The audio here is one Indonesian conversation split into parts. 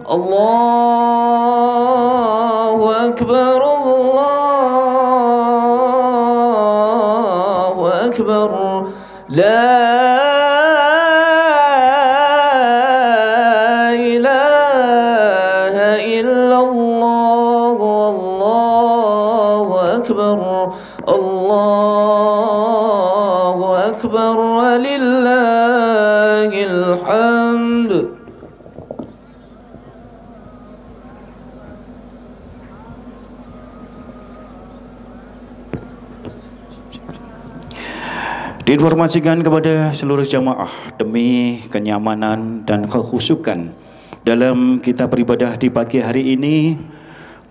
Allahu Akbar, Allahu Akbar, la ilaha illallah, Allahu Akbar, Allahu Akbar, walillahil hamd. Diinformasikan kepada seluruh jamaah demi kenyamanan dan kekhusyukan dalam kita beribadah di pagi hari ini,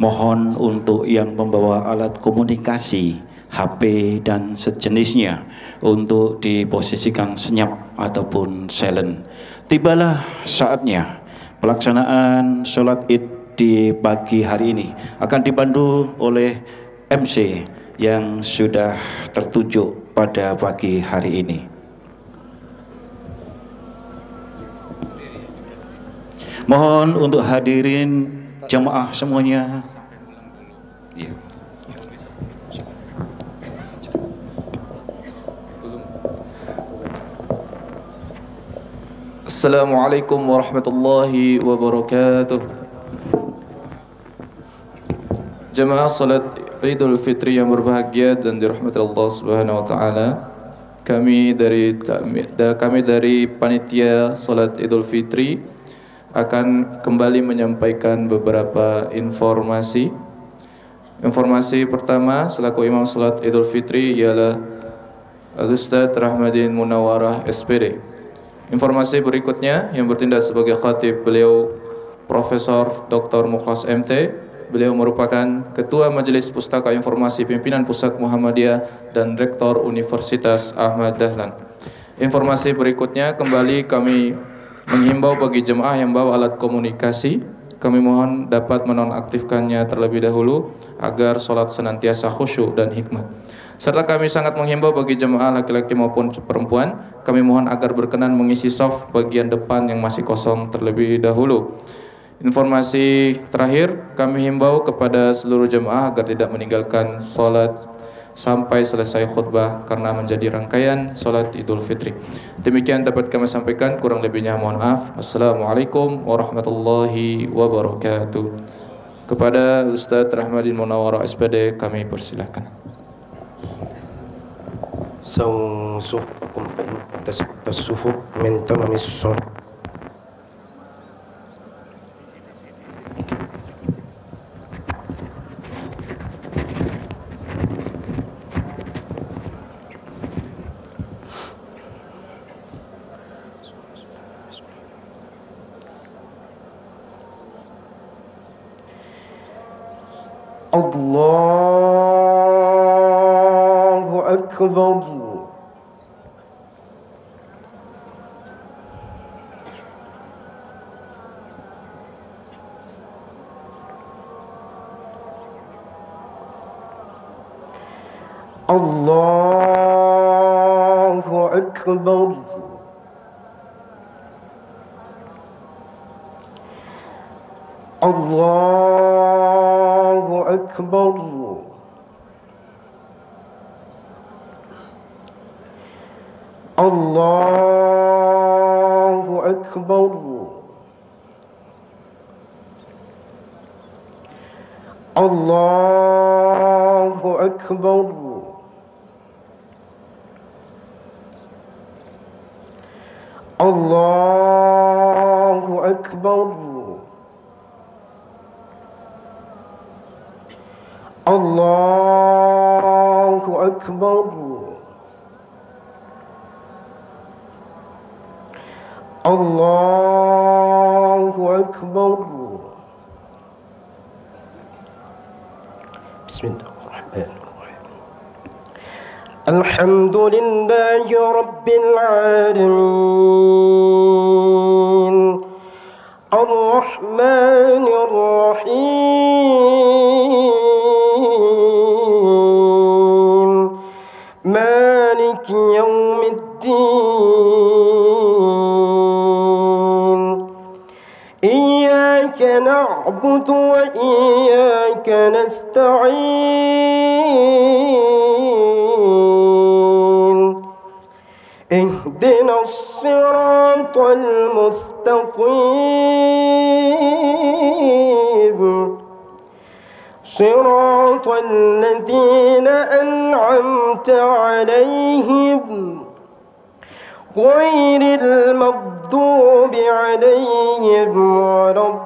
mohon untuk yang membawa alat komunikasi, HP dan sejenisnya untuk diposisikan senyap ataupun silent. Tibalah saatnya pelaksanaan sholat Id di pagi hari ini akan dipandu oleh MC yang sudah tertunjuk pada pagi hari ini. Mohon untuk hadirin jamaah semuanya. Assalamualaikum warahmatullahi wabarakatuh. Jamaah salat Idul Fitri yang berbahagia dan dirahmati Allah Subhanahu wa taala. Kami dari panitia salat Idul Fitri akan kembali menyampaikan beberapa informasi. Informasi pertama selaku imam salat Idul Fitri ialah Al-Ustaz Rahmadin Munawwarah SPD. Informasi berikutnya yang bertindak sebagai khatib beliau Profesor Dr. Mukhlas MT. Beliau merupakan Ketua Majelis Pustaka Informasi Pimpinan Pusat Muhammadiyah dan Rektor Universitas Ahmad Dahlan. Informasi berikutnya kembali kami menghimbau bagi jemaah yang bawa alat komunikasi, kami mohon dapat menonaktifkannya terlebih dahulu agar sholat senantiasa khusyuk dan hikmat. Serta kami sangat menghimbau bagi jemaah laki-laki maupun perempuan, kami mohon agar berkenan mengisi saf bagian depan yang masih kosong terlebih dahulu. Informasi terakhir, kami himbau kepada seluruh jemaah agar tidak meninggalkan sholat sampai selesai khutbah karena menjadi rangkaian sholat Idul Fitri. Demikian dapat kami sampaikan, kurang lebihnya mohon maaf. Assalamualaikum warahmatullahi wabarakatuh. Kepada Ustaz Rahmadin Munawwarah SPD kami persilakan. Sawsufukum tasufuk min tamamis sholat. Allahu Akbar. Allahu Akbar. Allahu Akbar. Allahu Akbar. Allahu Akbar. Allahu Akbar. Allahu Akbar. Allahu Akbar. Bismillahirrahmanirrahim. Alhamdulillahi Rabbil Alamin. Ar-Rahmanir Rahim. Maliki yawmiddin. إياك نعبد وإياك نستعين اهدنا الصراط المستقيم صراط الذين أنعمت عليهم غير المغضوب عليهم ولا الضالين.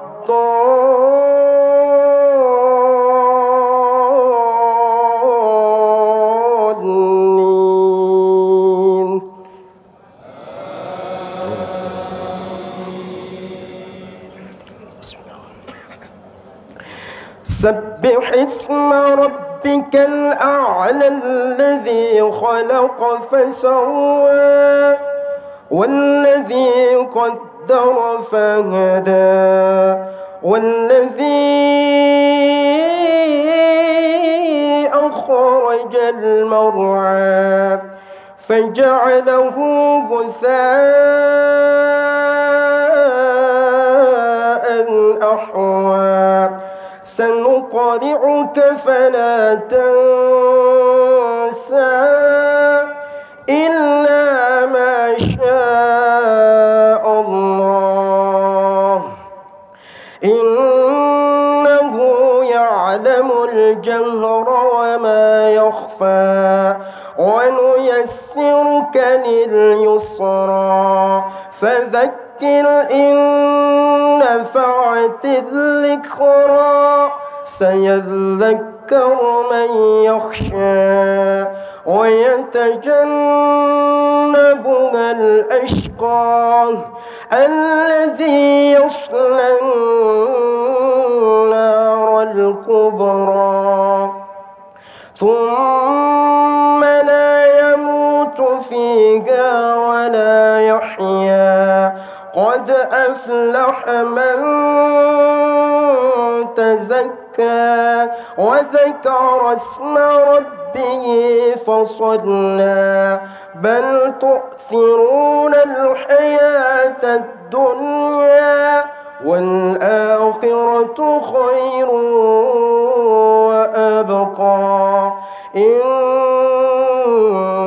سبح اسم ربك الأعلى الذي خلق فسوى والذي قدر فهدى والذي أخرج المرعى فجعله غثاء أحوى سنقرئك فلا تنسى إلا ما شاء الله إنه يعلم الجهر وما يخفى ونيسرك لليسرى فذكر إن نفعت الذكرى سيذكر من يخشى ويتجنبها الأشقى الذي يصلى النار الكبرى ثم لا يموت فيها ولا يحيا قد أفلح من تزكى وذكر اسم ربه فصلى بل تؤثرون الحياة الدنيا والآخرة خير وأبقى إن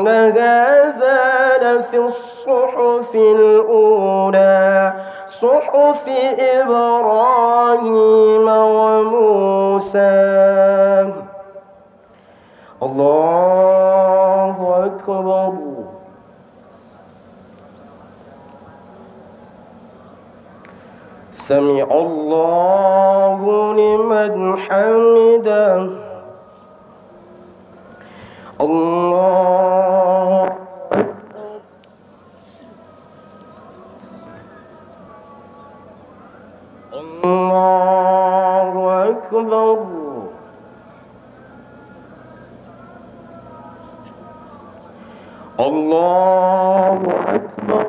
هذا لفي الصحف الأولى صحف إبراهيم وموسى. الله أكبر. سمع الله لمن حمده. الله الله أكبر. الله أكبر.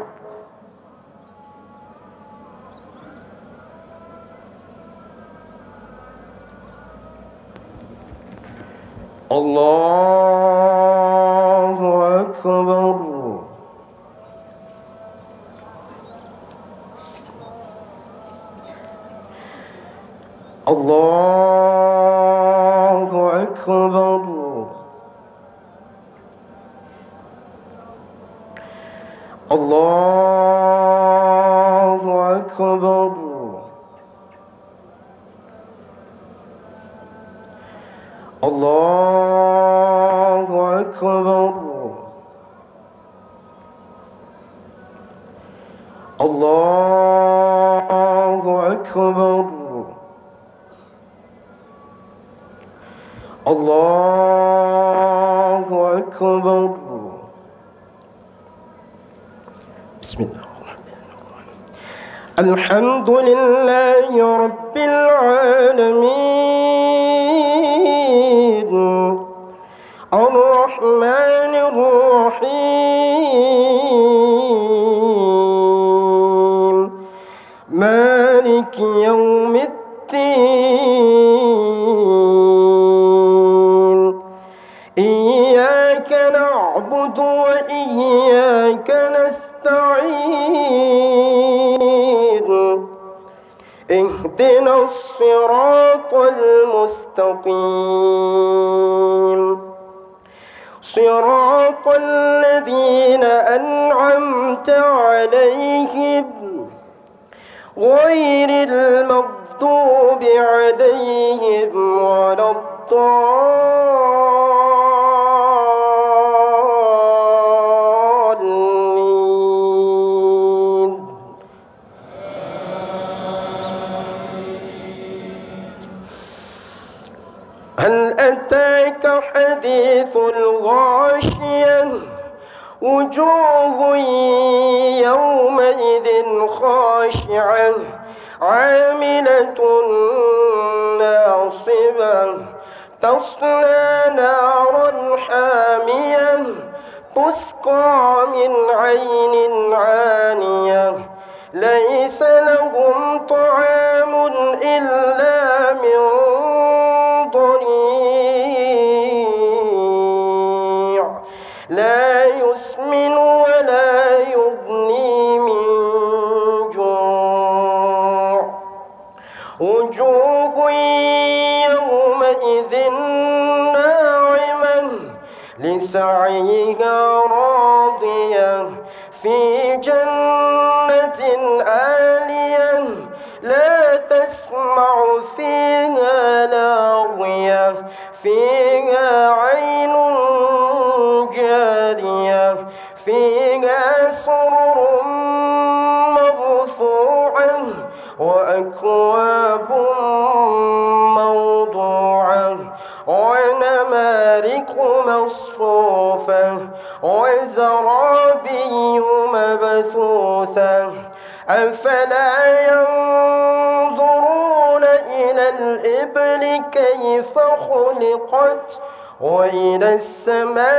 الله أكبر. الله أكبر. الله أكبر. الله أكبر. الله أكبر. الله أكبر. بسم الله الرحمن الرحيم. الحمد لله رب العالمين الرحمن الرحيم مالك يوم الدين إياك نعبد وإياك نستعين اهدنا الصراط الصراط المستقيم صراط الذين أنعمت عليهم غير المغضوب عليهم ولا الضالين. هل أتاك حديث الغاشية وجوه يومئذ خاشعة عاملة ناصبة تصلى نارا حامية تسقى من عين عانية ليس لهم طعام إلا من ضريع لا يسمن ولا يغني من جوع وجوه يومئذ ناعمة لسعيها راضية في جنة عالية لا تسمع فيها لاغية فيها عين جارية فيها سرر مرفوعة وأكواب موضوعة ونمارق مصفوفة وزرابي مبثوثة أفلا ينظرون إلى الإبل كيف خلقت وإلى السماء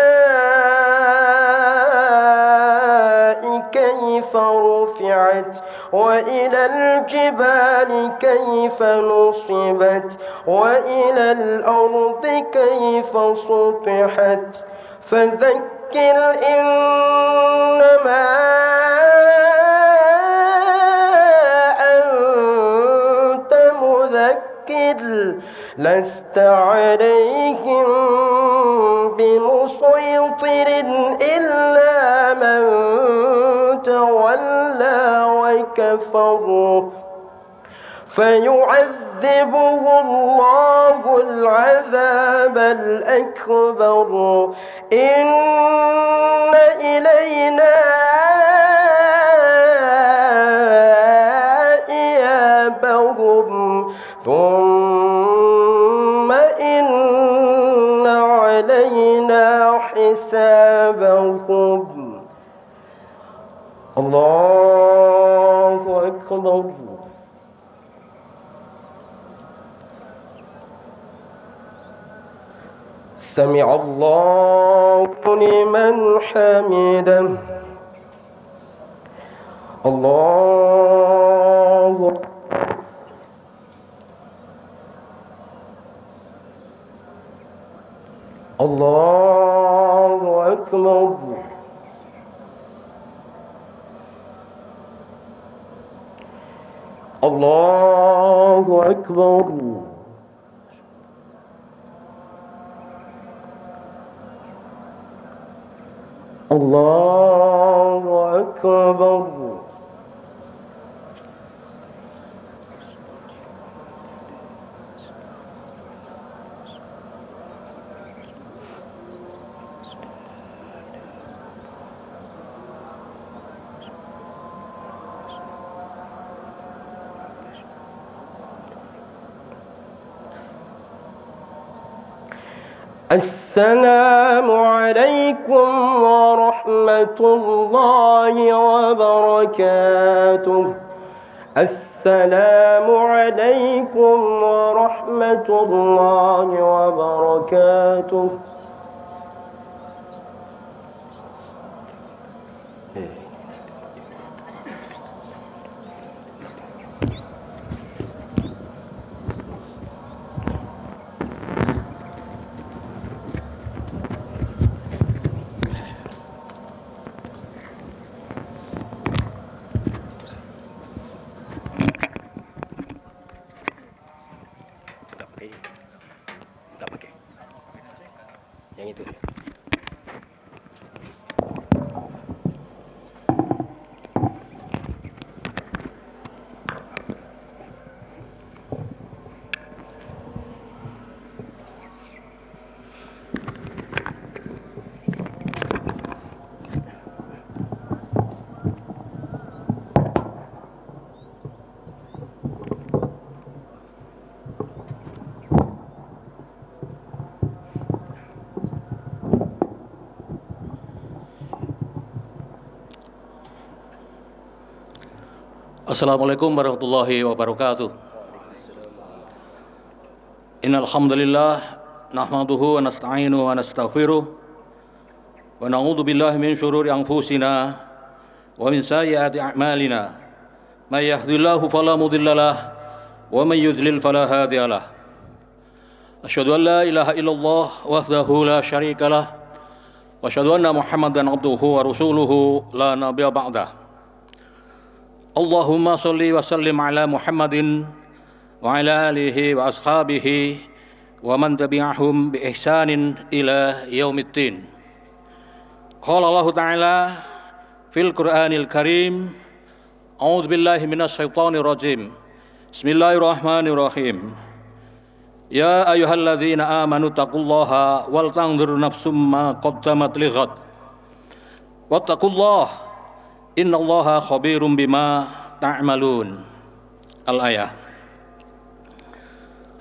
كيف رفعت وإلى الجبال كيف نصبت وإلى الأرض كيف سطحت فذكر إنما أنت مذكر لست عليهم بمسيطر إلا من تولى وكفر فيعذبه الله العذاب الأكبر إن إلينا إيابهم ثم إن علينا حسابهم. الله أكبر. سمع الله لمن حمده. الله الله أكبر. الله أكبر. الله أكبر. السلام عليكم ورحمة الله وبركاته. السلام عليكم ورحمة الله وبركاته. Assalamualaikum warahmatullahi wabarakatuh. Innal hamdalillah nahmaduhu wa nasta'inuhu wa nastaghfiruh wa na'udzu billahi min syururi anfusina wa min sayyiati a'malina. May yahdihillahu fala mudhillalah wa may yudlil fala hadiyalah. Asyhadu an la ilaha illallah wahdahu la syarikalah wa asyhadu anna Muhammadan abduhu wa rasuluhu la nabiyya ba'dah. Allahumma salli wa sallim ala Muhammadin wa ala alihi wa ashabihi wa man tabi'ahum bi ihsanin ila yaumiddin. Qala Allah Ta'ala fil Qur'anil Karim, a'udzu billahi minasy syaithanir rajim. Bismillahirrahmanirrahim. Ya ayyuhalladzina amanu taqullaha wal tanzur nafsum ma qaddamat lighad. Wattaqullaha innallaha khabirum bima ta'malun. Al-ayah.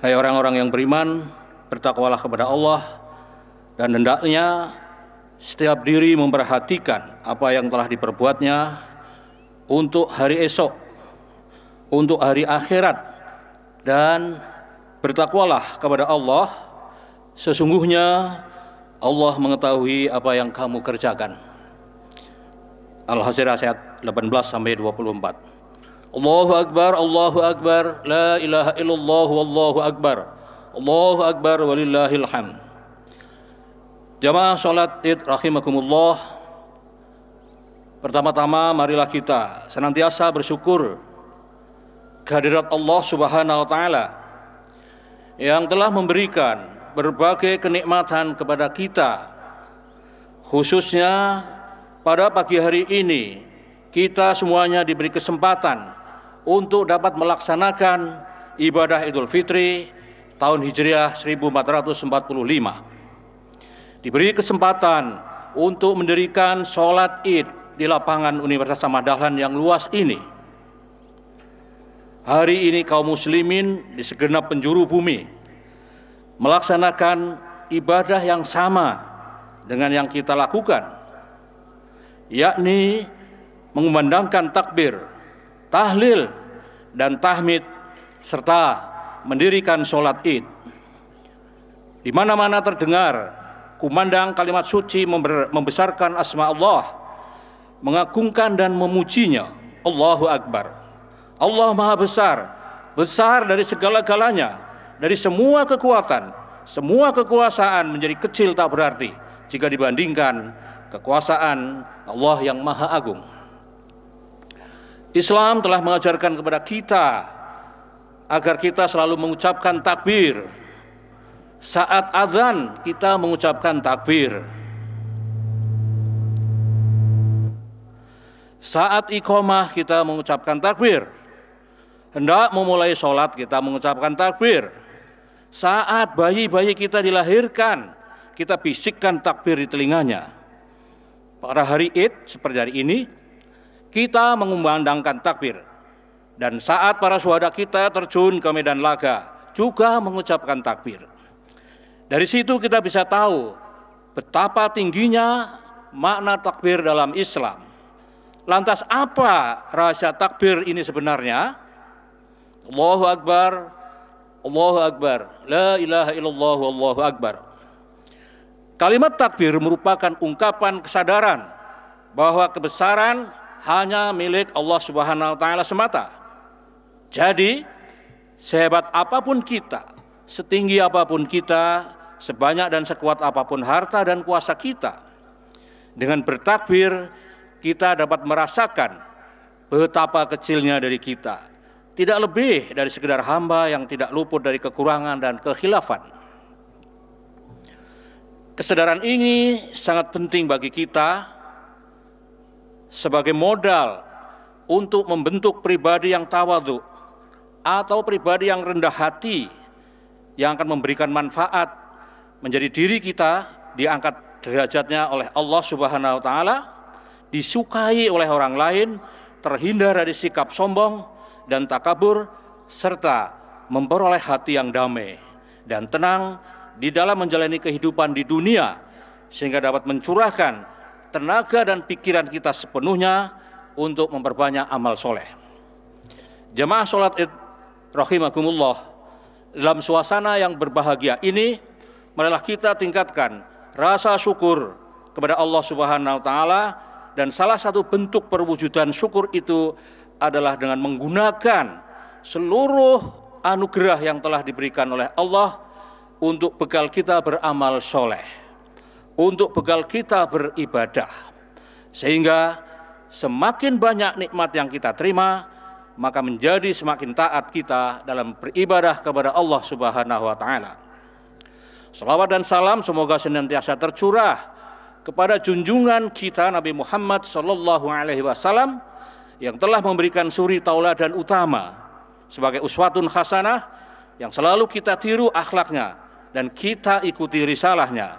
Hai orang-orang yang beriman, bertakwalah kepada Allah dan hendaknya setiap diri memperhatikan apa yang telah diperbuatnya untuk hari esok, untuk hari akhirat, dan bertakwalah kepada Allah. Sesungguhnya Allah mengetahui apa yang kamu kerjakan. Al-Hasr ayat 18-24. Allahu Akbar, la ilaha illallah, wallahu akbar, Allahu Akbar, walillahil hamd. Jamaah salat Id rahimakumullah. Pertama-tama marilah kita senantiasa bersyukur kehadirat Allah Subhanahu wa taala yang telah memberikan berbagai kenikmatan kepada kita, khususnya pada pagi hari ini kita semuanya diberi kesempatan untuk dapat melaksanakan ibadah Idul Fitri tahun Hijriah 1445. Diberi kesempatan untuk mendirikan sholat Id di lapangan Universitas Ahmad Dahlan yang luas ini. Hari ini kaum muslimin di segenap penjuru bumi melaksanakan ibadah yang sama dengan yang kita lakukan, yakni mengumandangkan takbir, tahlil, dan tahmid, serta mendirikan sholat Id. Di mana-mana terdengar kumandang kalimat suci membesarkan asma Allah, mengagungkan dan memujinya. Allahu Akbar. Allah Maha Besar, besar dari segala-galanya, dari semua kekuatan, semua kekuasaan menjadi kecil tak berarti jika dibandingkan kekuasaan Allah yang Maha Agung. Islam telah mengajarkan kepada kita agar kita selalu mengucapkan takbir. Saat azan kita mengucapkan takbir. Saat iqamah kita mengucapkan takbir. Hendak memulai sholat kita mengucapkan takbir. Saat bayi-bayi kita dilahirkan kita bisikkan takbir di telinganya. Pada hari Id seperti hari ini kita mengumandangkan takbir, dan saat para syuhada kita terjun ke medan laga juga mengucapkan takbir. Dari situ kita bisa tahu betapa tingginya makna takbir dalam Islam. Lantas apa rahasia takbir ini sebenarnya? Allahu Akbar, la ilaha illallah, wallahu akbar. Kalimat takbir merupakan ungkapan kesadaran bahwa kebesaran hanya milik Allah Subhanahu wa taala semata. Jadi, sehebat apapun kita, setinggi apapun kita, sebanyak dan sekuat apapun harta dan kuasa kita, dengan bertakbir kita dapat merasakan betapa kecilnya dari kita, tidak lebih dari sekedar hamba yang tidak luput dari kekurangan dan kekhilafan. Kesadaran ini sangat penting bagi kita sebagai modal untuk membentuk pribadi yang tawadhu atau pribadi yang rendah hati yang akan memberikan manfaat menjadi diri kita diangkat derajatnya oleh Allah Subhanahu wa taala, disukai oleh orang lain, terhindar dari sikap sombong dan takabur, serta memperoleh hati yang damai dan tenang di dalam menjalani kehidupan di dunia, sehingga dapat mencurahkan tenaga dan pikiran kita sepenuhnya untuk memperbanyak amal soleh. Jamaah sholat Id rahimakumullah, dalam suasana yang berbahagia ini, marilah kita tingkatkan rasa syukur kepada Allah Subhanahu wa taala, dan salah satu bentuk perwujudan syukur itu adalah dengan menggunakan seluruh anugerah yang telah diberikan oleh Allah untuk bekal kita beramal soleh, untuk bekal kita beribadah, sehingga semakin banyak nikmat yang kita terima, maka menjadi semakin taat kita dalam beribadah kepada Allah Subhanahu wa taala. Salawat dan salam semoga senantiasa tercurah kepada junjungan kita Nabi Muhammad sallallahu alaihi wasallam yang telah memberikan suri tauladan utama sebagai uswatun hasanah yang selalu kita tiru akhlaknya dan kita ikuti risalahnya,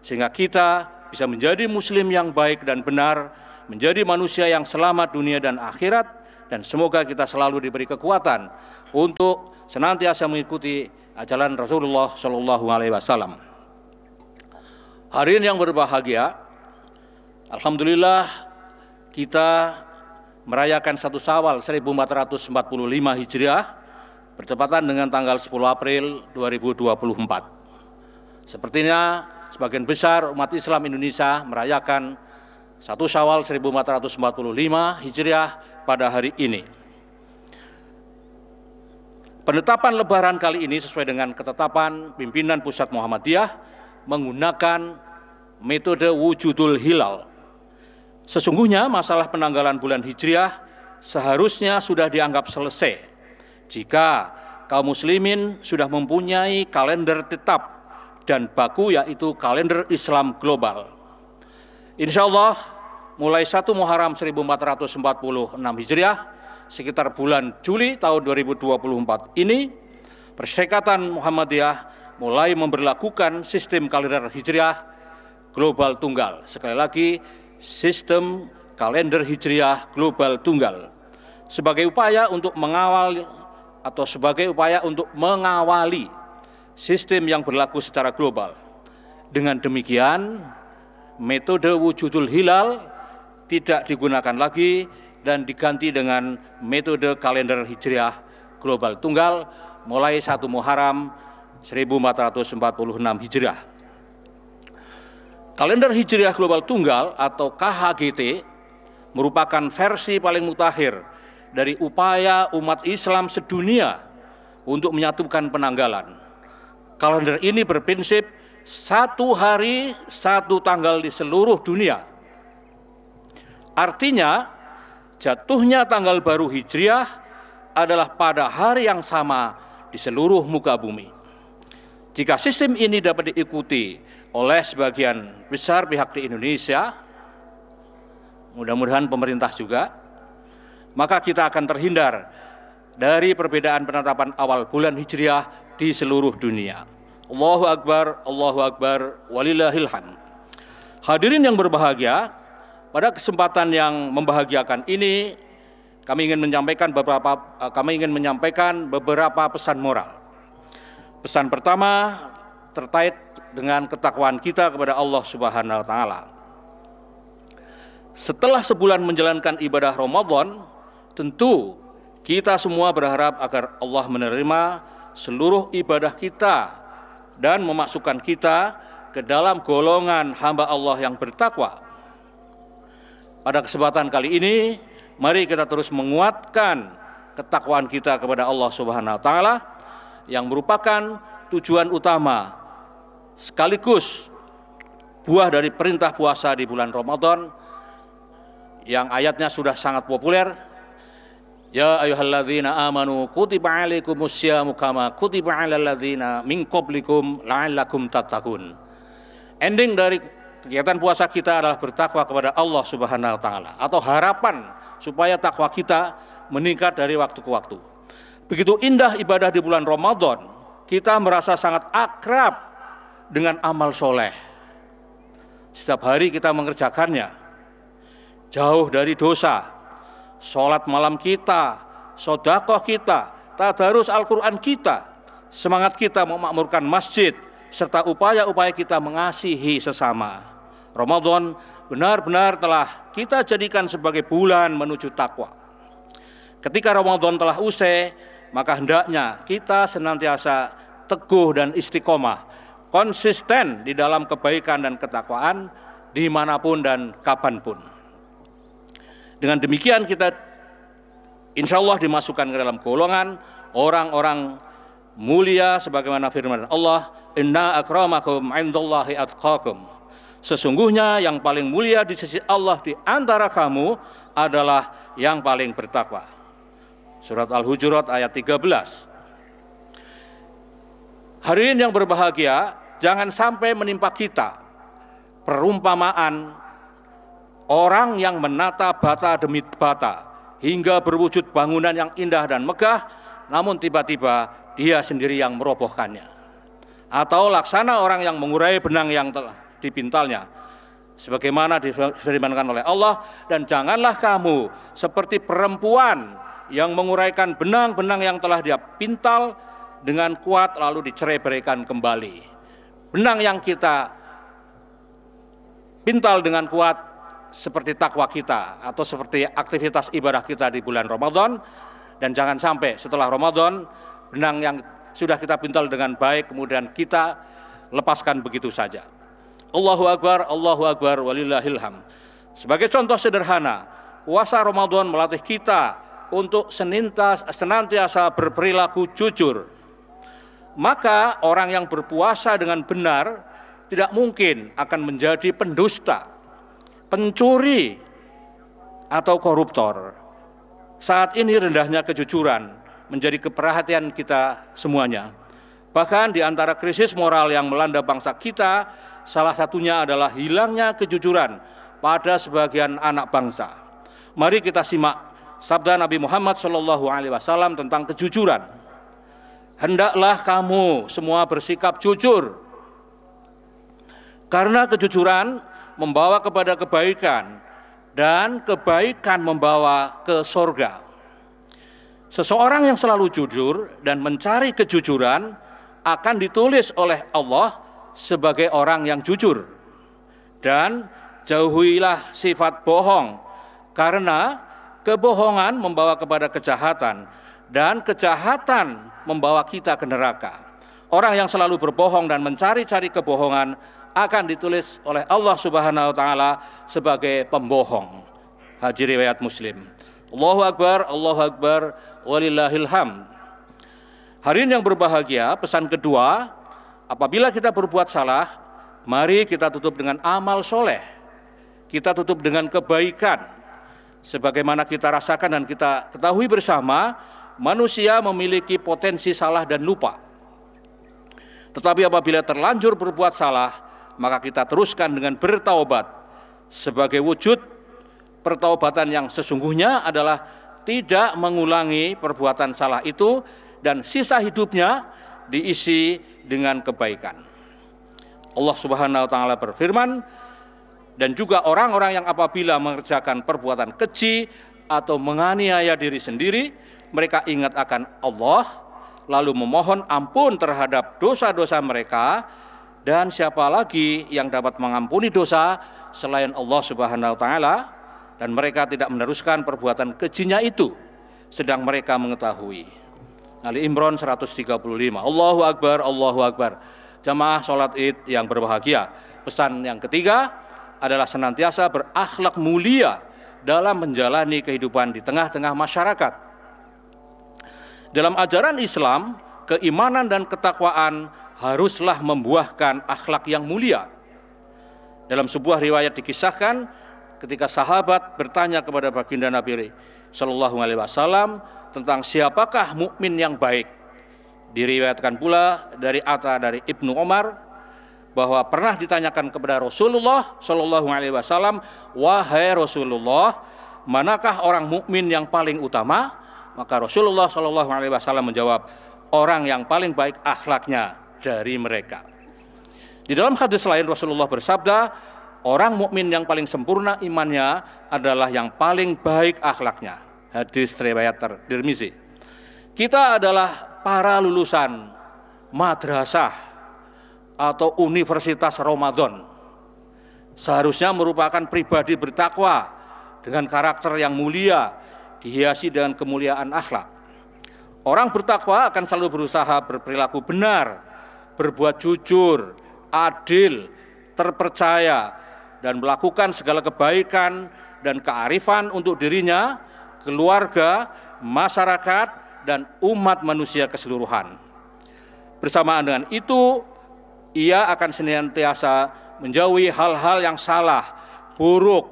sehingga kita bisa menjadi muslim yang baik dan benar, menjadi manusia yang selamat dunia dan akhirat. Dan semoga kita selalu diberi kekuatan untuk senantiasa mengikuti ajaran Rasulullah Shallallahu Alaihi Wasallam. Hari ini yang berbahagia, alhamdulillah kita merayakan 1 Syawal 1445 Hijriah bertepatan dengan tanggal 10 April 2024. Sepertinya sebagian besar umat Islam Indonesia merayakan 1 Syawal 1445 Hijriah pada hari ini. Penetapan Lebaran kali ini sesuai dengan ketetapan pimpinan Pusat Muhammadiyah menggunakan metode wujudul hilal. Sesungguhnya masalah penanggalan bulan Hijriah seharusnya sudah dianggap selesai jika kaum muslimin sudah mempunyai kalender tetap dan baku, yaitu kalender Islam global. Insya Allah mulai 1 Muharram 1446 Hijriah sekitar bulan Juli tahun 2024 ini, Perserikatan Muhammadiyah mulai memberlakukan sistem kalender Hijriah global tunggal. Sekali lagi, sistem kalender Hijriah global tunggal sebagai upaya untuk mengawal atau sebagai upaya untuk mengawali sistem yang berlaku secara global. Dengan demikian, metode wujudul hilal tidak digunakan lagi dan diganti dengan metode kalender Hijriah global tunggal mulai 1 Muharram 1446 Hijriah. Kalender Hijriah global tunggal atau KHGT merupakan versi paling mutakhir dari upaya umat Islam sedunia untuk menyatukan penanggalan. Kalender ini berprinsip 1 hari 1 tanggal di seluruh dunia. Artinya, jatuhnya tanggal baru Hijriah adalah pada hari yang sama di seluruh muka bumi. Jika sistem ini dapat diikuti oleh sebagian besar pihak di Indonesia, mudah-mudahan pemerintah juga, maka kita akan terhindar dari perbedaan penetapan awal bulan Hijriah di seluruh dunia. Allahu Akbar, walillahil hamd. Hadirin yang berbahagia, pada kesempatan yang membahagiakan ini, kami ingin menyampaikan beberapa pesan moral. Pesan pertama terkait dengan ketakwaan kita kepada Allah Subhanahu wa taala. Setelah sebulan menjalankan ibadah Ramadan, tentu kita semua berharap agar Allah menerima seluruh ibadah kita dan memasukkan kita ke dalam golongan hamba Allah yang bertakwa. Pada kesempatan kali ini, mari kita terus menguatkan ketakwaan kita kepada Allah Subhanahu wa taala yang merupakan tujuan utama sekaligus buah dari perintah puasa di bulan Ramadan yang ayatnya sudah sangat populer. Ya ayyuhalladzina amanu kutiba alaikumusyamu kama kutiba alal ladzina min qablikum la'allakum tattaqun. Ending dari kegiatan puasa kita adalah bertakwa kepada Allah Subhanahu wa taala atau harapan supaya takwa kita meningkat dari waktu ke waktu. Begitu indah ibadah di bulan Ramadan, kita merasa sangat akrab dengan amal soleh. Setiap hari kita mengerjakannya, jauh dari dosa, sholat malam kita, sedekah kita, tadarus Al-Quran kita, semangat kita memakmurkan masjid, serta upaya-upaya kita mengasihi sesama. Ramadan benar-benar telah kita jadikan sebagai bulan menuju takwa. Ketika Ramadan telah usai, maka hendaknya kita senantiasa teguh dan istiqomah, konsisten di dalam kebaikan dan ketakwaan dimanapun dan kapanpun. Dengan demikian kita insya Allah dimasukkan ke dalam golongan orang-orang mulia sebagaimana firman Allah, inna akramakum indallahi atqakum. Sesungguhnya yang paling mulia di sisi Allah di antara kamu adalah yang paling bertakwa. Surat Al-Hujurat ayat 13. Hadirin yang berbahagia, jangan sampai menimpa kita perumpamaan orang yang menata bata demi bata hingga berwujud bangunan yang indah dan megah, namun tiba-tiba dia sendiri yang merobohkannya. Atau laksana orang yang mengurai benang yang telah dipintalnya, sebagaimana difirmankan oleh Allah, dan janganlah kamu seperti perempuan yang menguraikan benang-benang yang telah dia pintal dengan kuat lalu dicerai-beraikan kembali. Benang yang kita pintal dengan kuat seperti takwa kita atau seperti aktivitas ibadah kita di bulan Ramadan, dan jangan sampai setelah Ramadan benang yang sudah kita pintal dengan baik kemudian kita lepaskan begitu saja. Allahu Akbar, walillahil hamd. Sebagai contoh sederhana, puasa Ramadan melatih kita untuk senantiasa berperilaku jujur. Maka orang yang berpuasa dengan benar tidak mungkin akan menjadi pendusta, pencuri, atau koruptor. Saat ini rendahnya kejujuran menjadi keperhatian kita semuanya. Bahkan di antara krisis moral yang melanda bangsa kita, salah satunya adalah hilangnya kejujuran pada sebagian anak bangsa. Mari kita simak sabda Nabi Muhammad SAW tentang kejujuran. Hendaklah kamu semua bersikap jujur, karena kejujuran membawa kepada kebaikan, dan kebaikan membawa ke surga. Seseorang yang selalu jujur dan mencari kejujuran akan ditulis oleh Allah sebagai orang yang jujur. Dan jauhilah sifat bohong, karena kebohongan membawa kepada kejahatan, dan kejahatan membawa kita ke neraka. Orang yang selalu berbohong dan mencari-cari kebohongan akan ditulis oleh Allah Subhanahu wa taala sebagai pembohong. Hadis riwayat Muslim. Allahu Akbar, walillahil hamd. Hadirin yang berbahagia, pesan kedua, apabila kita berbuat salah, mari kita tutup dengan amal soleh. Kita tutup dengan kebaikan. Sebagaimana kita rasakan dan kita ketahui bersama, manusia memiliki potensi salah dan lupa. Tetapi apabila terlanjur berbuat salah, maka kita teruskan dengan bertaubat. Sebagai wujud pertaubatan yang sesungguhnya adalah tidak mengulangi perbuatan salah itu, dan sisa hidupnya diisi dengan kebaikan. Allah Subhanahu wa taala berfirman, dan juga orang-orang yang apabila mengerjakan perbuatan keji atau menganiaya diri sendiri, mereka ingat akan Allah, lalu memohon ampun terhadap dosa-dosa mereka, dan siapa lagi yang dapat mengampuni dosa selain Allah Subhanahu wa taala, dan mereka tidak meneruskan perbuatan kejinya itu, sedang mereka mengetahui. Ali Imran 135. Allahu Akbar. Jamaah sholat Id yang berbahagia, pesan yang ketiga adalah senantiasa berakhlak mulia dalam menjalani kehidupan di tengah-tengah masyarakat. Dalam ajaran Islam, keimanan dan ketakwaan haruslah membuahkan akhlak yang mulia. Dalam sebuah riwayat dikisahkan, ketika sahabat bertanya kepada baginda Nabi SAW tentang siapakah mukmin yang baik, diriwayatkan pula dari Atta dari Ibnu Umar bahwa pernah ditanyakan kepada Rasulullah SAW, wahai Rasulullah, manakah orang mukmin yang paling utama? Maka Rasulullah SAW menjawab, orang yang paling baik akhlaknya dari mereka. Di dalam hadis lain Rasulullah bersabda, orang mukmin yang paling sempurna imannya adalah yang paling baik akhlaknya. Hadis riwayat Tirmizi. Kita adalah para lulusan madrasah atau Universitas Ramadan, seharusnya merupakan pribadi bertakwa dengan karakter yang mulia, dihiasi dengan kemuliaan akhlak. Orang bertakwa akan selalu berusaha berperilaku benar, berbuat jujur, adil, terpercaya, dan melakukan segala kebaikan dan kearifan untuk dirinya, keluarga, masyarakat, dan umat manusia keseluruhan. Bersamaan dengan itu, ia akan senantiasa menjauhi hal-hal yang salah, buruk,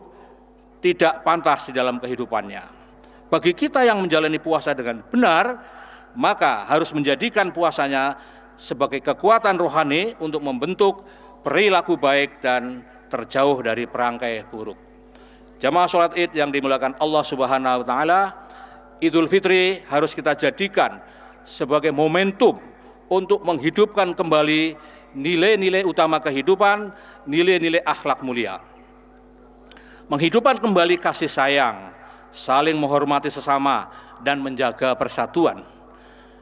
tidak pantas di dalam kehidupannya. Bagi kita yang menjalani puasa dengan benar, maka harus menjadikan puasanya sebagai kekuatan rohani untuk membentuk perilaku baik dan terjauh dari perangkai buruk. Jamaah sholat Id yang dimuliakan Allah Subhanahu wa Ta'ala, Idul Fitri harus kita jadikan sebagai momentum untuk menghidupkan kembali nilai-nilai utama kehidupan, nilai-nilai akhlak mulia. Menghidupkan kembali kasih sayang, saling menghormati sesama, dan menjaga persatuan.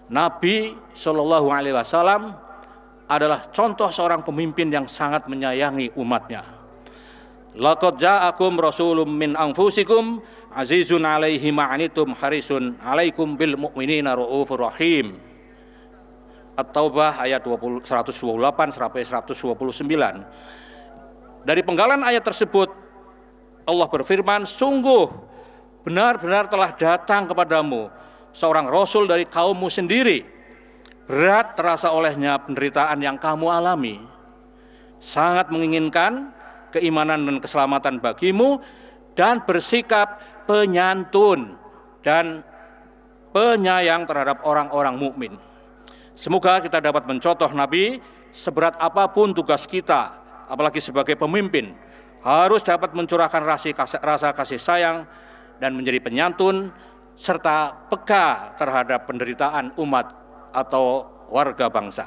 Nabi Shallallahu Alaihi Wasallam adalah contoh seorang pemimpin yang sangat menyayangi umatnya. Laqad ja'akum rasulun min anfusikum azizun 'alaihi ma 'anittum harisun 'alaikum bil mu'minina raufur rahim. At-Taubah ayat 128 sampai 129. Dari penggalan ayat tersebut Allah berfirman, sungguh benar-benar telah datang kepadamu seorang rasul dari kaummu sendiri. Berat terasa olehnya penderitaan yang kamu alami. Sangat menginginkan keimanan dan keselamatan bagimu, dan bersikap penyantun dan penyayang terhadap orang-orang mukmin. Semoga kita dapat mencontoh Nabi, seberat apapun tugas kita, apalagi sebagai pemimpin, harus dapat mencurahkan rasa kasih sayang dan menjadi penyantun serta peka terhadap penderitaan umat atau warga bangsa.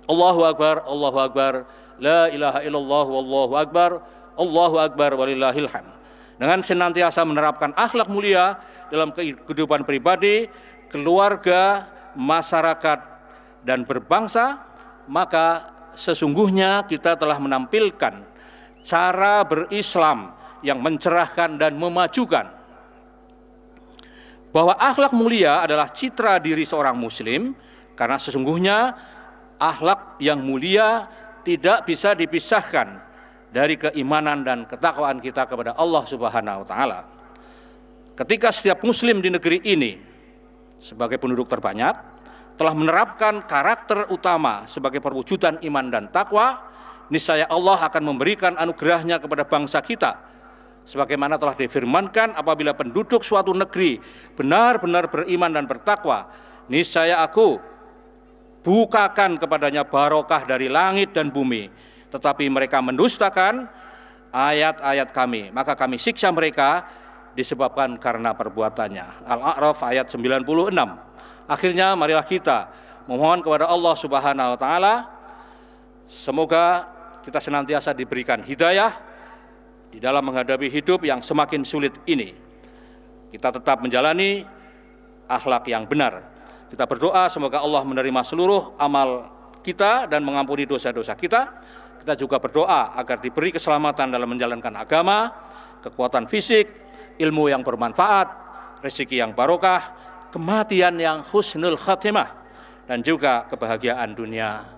Allahu Akbar, Allahu Akbar, la ilaha illallah, wallahu akbar, Allahu akbar, walillahil hamd. Dengan senantiasa menerapkan akhlak mulia dalam kehidupan pribadi, keluarga, masyarakat, dan berbangsa, maka sesungguhnya kita telah menampilkan cara berislam yang mencerahkan dan memajukan. Bahwa akhlak mulia adalah citra diri seorang muslim, karena sesungguhnya akhlak yang mulia tidak bisa dipisahkan dari keimanan dan ketakwaan kita kepada Allah Subhanahu wa Ta'ala. Ketika setiap muslim di negeri ini sebagai penduduk terbanyak telah menerapkan karakter utama sebagai perwujudan iman dan takwa, niscaya Allah akan memberikan anugerahnya kepada bangsa kita. Sebagaimana telah difirmankan, apabila penduduk suatu negeri benar-benar beriman dan bertakwa, niscaya aku bukakan kepadanya barokah dari langit dan bumi. Tetapi mereka mendustakan ayat-ayat kami, maka kami siksa mereka disebabkan karena perbuatannya. Al-A'raf ayat 96. Akhirnya marilah kita memohon kepada Allah Subhanahu wa Ta'ala, semoga kita senantiasa diberikan hidayah di dalam menghadapi hidup yang semakin sulit ini. Kita tetap menjalani akhlak yang benar. Kita berdoa semoga Allah menerima seluruh amal kita dan mengampuni dosa-dosa kita. Kita juga berdoa agar diberi keselamatan dalam menjalankan agama, kekuatan fisik, ilmu yang bermanfaat, rezeki yang barokah, kematian yang husnul khatimah, dan juga kebahagiaan dunia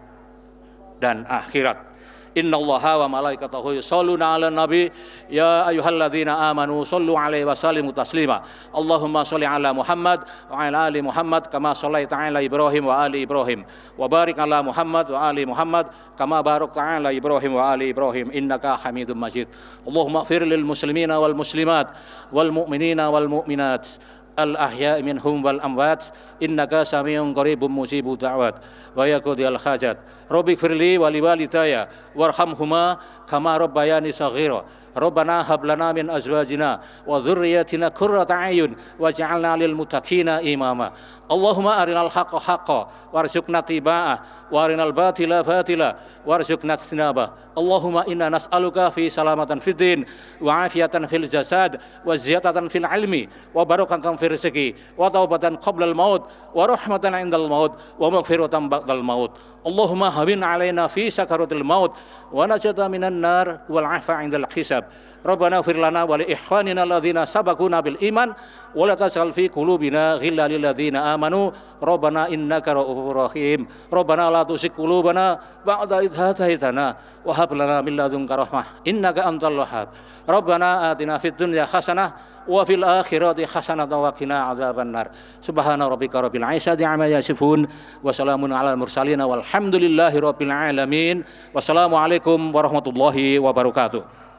dan akhirat. Innallaha wa malaikatahu yusholluna 'alan nabi ya ayyuhalladzina amanu shollu 'alaihi wa sallimu taslima. Allahumma sholli 'ala Muhammad wa 'ala ali Muhammad kama shallaita 'ala Ibrahim wa ali Ibrahim wa barik 'ala Muhammad wa ali Muhammad kama barakta 'ala Ibrahim wa ali Ibrahim innaka Hamidum Majid. Allahumma ighfir lil muslimina wal muslimat wal mu'minina wal mu'minat al-ahya minhum wal amwat innaka samiun qaribun mujibud da'wat wa yaqdil hajat. Rabbi firli wa liwalidayya warhamhuma kama rabbayani saghira. Rabbana hab lana min azwajina wa dhurriyyatina qurrata a'yun waj'alna lil muttaqina imama. Allahumma arinal haqqa haqqan warzuqna tiba'ah wa arinal batila batila warzuqna ijtinabah. Allahumma inna nas'aluka fi salamatan fid din wa afiyatan fil jasad wa ziyadatan fil ilmi wa barakatan fil rizqi wa taubatan qabla al maut wa rahmatan 'indal maut wa maghfiratan ba'dal maut. Allahumma hawin alaina fi sakaratil maut wa najata minan nar wal afa 'indal hisab. Rabbana ighfir lana wa li ikhwanina alladhina sabaquna bil iman wa la taj'al fi qulubina ghillan lil ladzina amanu Rabbana innaka ra'ufur rahim. Rabbana la tuzigh qulubana ba'da idh hadaitana wa hab lana min ladunka rahmah innaka antal wahhab. Rabbana atina fid dunya hasanah wa fil akhirati hasanatan wa qina adzabannar. Subhana rabbika rabbil izzati amma yasifun wa salamun alal mursalin walhamdulillahi rabbil alamin. Wassalamualaikum warahmatullahi wabarakatuh.